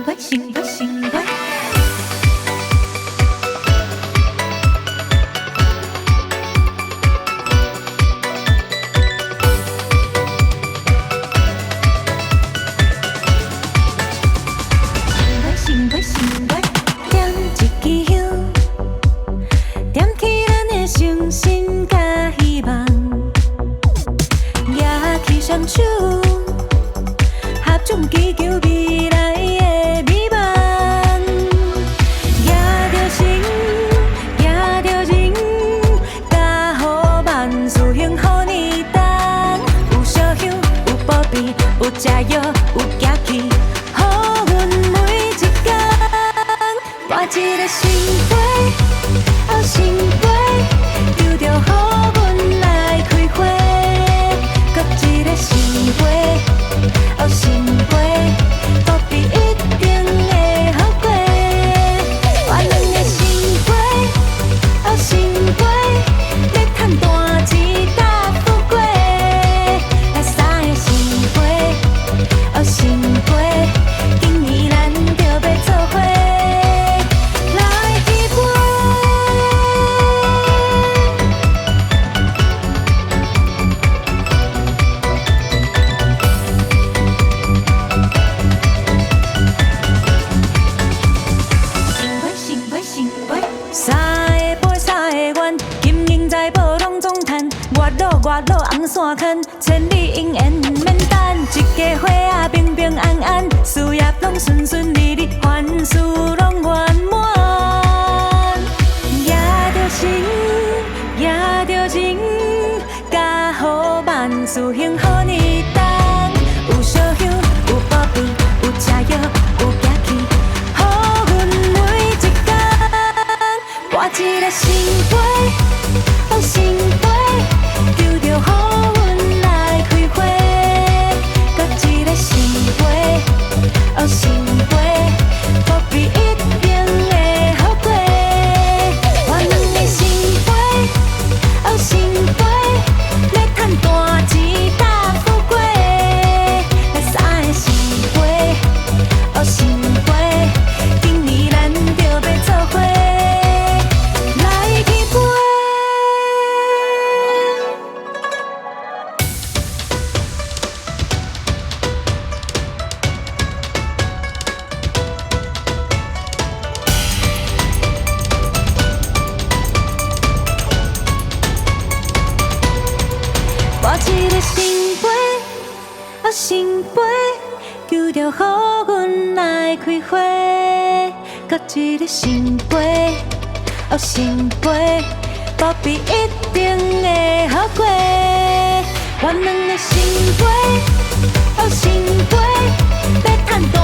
飞，心飞，心飞。心飞，心飞，点一支香，点起咱的诚心甲希望，举起双手，合掌祈求未来的美梦。举着心，举着情，加予万事幸福年冬。有烧香，有保庇，有食药，有行气。我一个心飞，哦心飞，求着予阮来开花。搁一个心飞，哦心飞，不必一定会好过。我两个心飞，哦心飞，要赚大钱搭富贵。咱三个心飞，哦心飞，今年咱就要做伙。外路红线牵，千里姻缘毋免等。一家伙仔平平安安，事业拢顺顺利利，万事拢圆满。举着心，举着情，加予万事幸福年冬。有烧香，有保庇，有食药，有行气，予阮每一天。我一个心飞，哦心飞。求着予阮来开花，搁一个心飞，哦心飞，不必一定会好过。我两个心飞，哦心飞，要赚大钱搭富贵。咱三个心飞，哦心飞，今年咱就要做伙。我一个心飞，哦心飞，求着予阮来开花。搁一个心飞，哦心飞，不必一定会好过。我两个心飞，哦心飞，要赚大